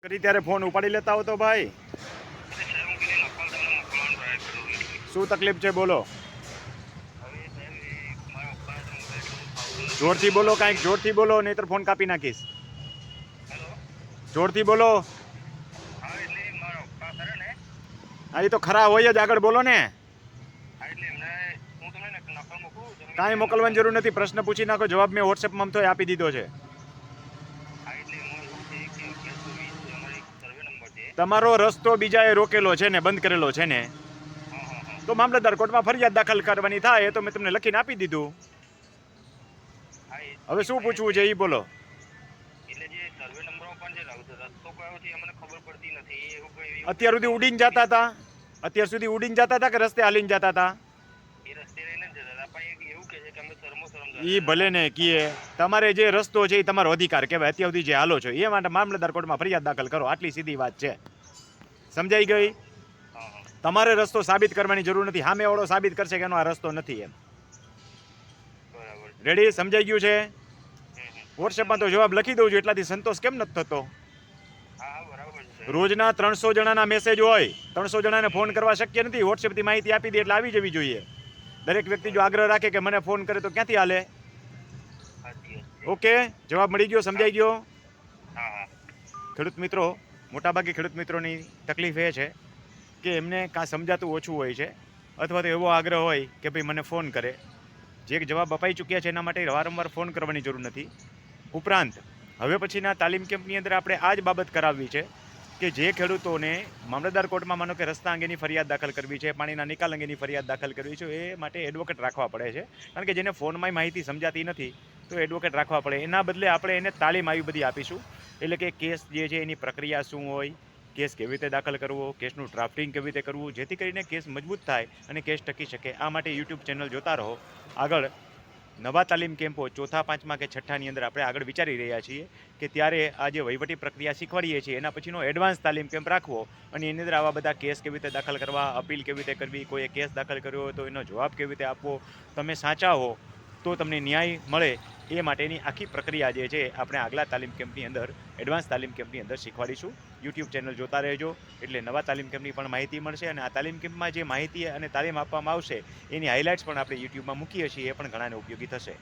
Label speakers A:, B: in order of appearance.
A: કરી ત્યારે ફોન ઉપાડી લેતા હો તો ભાઈ. શું તકલીફ છે બોલો? જોરથી બોલો, કાંઈક જોરથી બોલો, નહીતર ફોન કાપી નાખીશ. જોરથી બોલો. હા, એ તો ખરા હોય જ, આગળ બોલો ને. કાંઈ મોકલવાની જરૂર નથી, પ્રશ્ન પૂછી નાખો, જવાબ મેં વોટ્સએપમાં તો આપી દીધો છે. તમારો રસ્તો બીજાએ રોકેલો છે ને, બંધ કરેલો છે ને, તો મામલતદાર કોર્ટમાં ફરિયાદ દાખલ કરવાની થાય. એ તો મેં તમને લખીને આપી દીધું. હવે શું પૂછવું છે એ બોલો. અત્યાર સુધી ઉડીને જતા હતા? અત્યાર સુધી ઉડીને જતા હતા કે રસ્તે હાલીને જતા હતા? એ ભલે ને કીએ, તમારે જે રસ્તો છે એ તમારો અધિકાર કહેવાય. અત્યાર સુધી જે હાલો છો એ માટે મામલતદાર કોર્ટમાં ફરિયાદ દાખલ કરો. આટલી સીધી વાત છે. સમજાઈ ગઈ? તમારે રસ્તો સાબિત કરવાની જરૂર નથી, સામેવાળો સાબિત કરશે કે એનો આ રસ્તો નથી એમ. રેડી? સમજાઈ ગયું છે? વોટ્સએપમાં તો જવાબ લખી દઉં છું, એટલાથી સંતોષ કેમ નથી થતો? રોજના 300 જણાના મેસેજ હોય, 300 જણાને ફોન કરવા શક્ય નથી. વોટ્સએપથી માહિતી આપી દે એટલે આવી જવી જોઈએ. દરેક વ્યક્તિ જો આગ્રહ રાખે કે મને ફોન કરે તો ક્યાંથી હાલે? ઓકે, જવાબ મળી ગયો, સમજાઈ ગયો? ખેડૂત મિત્રો, મોટાભાગે ખેડૂત મિત્રોની તકલીફ એ છે કે એમને કાં સમજાતું ઓછું હોય છે, અથવા તો એવો આગ્રહ હોય કે ભાઈ મને ફોન કરે. જે જવાબ અપાઈ ચૂક્યા છે એના માટે વારંવાર ફોન કરવાની જરૂર નથી. ઉપરાંત હવે પછીના તાલીમ કેમ્પની અંદર આપણે આ જ બાબત કરાવવી છે કે જે ખેડૂતોને મામલતદાર કોર્ટમાં માનો કે રસ્તા અંગેની ફરિયાદ દાખલ કરવી છે, પાણીના નિકાલ અંગેની ફરિયાદ દાખલ કરવી છે, એ માટે એડવોકેટ રાખવા પડે છે. કારણ કે જેને ફોનમાં માહિતી સમજાતી નથી તો એડવોકેટ રાખવા પડે. એના બદલે આપણે એને તાલીમ આવી બધી આપીશું. એટલે કે કેસ જે છે એની પ્રક્રિયા શું હોય, કેસ કેવી રીતે દાખલ કરવો, કેસનું ડ્રાફ્ટિંગ કેવી રીતે કરવું, જેથી કરીને કેસ મજબૂત થાય અને કેસ ટકી શકે. આ માટે યુટ્યુબ ચેનલ જોતા રહો. આગળ નવા તાલીમ કેમ્પો 4થા, 5મા કે 6ઠાની અંદર આપણે આગળ વિચારી રહ્યા છીએ કે ત્યારે આ જે વહીવટી પ્રક્રિયા શીખવાડીએ છીએ એના પછીનો એડવાન્સ તાલીમ કેમ્પ રાખવો અને એની અંદર આવા બધા કેસ કેવી રીતે દાખલ કરવા, અપીલ કેવી રીતે કરવી, કોઈએ કેસ દાખલ કર્યો હોય તો એનો જવાબ કેવી રીતે આપવો, તમે સાચા હો તો તમને ન્યાય મળે, એ માટેની આખી પ્રક્રિયા જે છે આપણે આગલા તાલીમ કેમ્પની અંદર, એડવાન્સ તાલીમ કેમ્પની અંદર શીખવાડીશું. યુટ્યુબ ચેનલ જોતા રહેજો એટલે નવા તાલીમ કેમ્પની પણ માહિતી મળશે. અને આ તાલીમ કેમ્પમાં જે માહિતી અને તાલીમ આપવામાં આવશે એની હાઇલાઇટ્સ પણ આપણે યુટ્યુબમાં મૂકીએ છીએ, એ પણ ઘણાને ઉપયોગી થશે.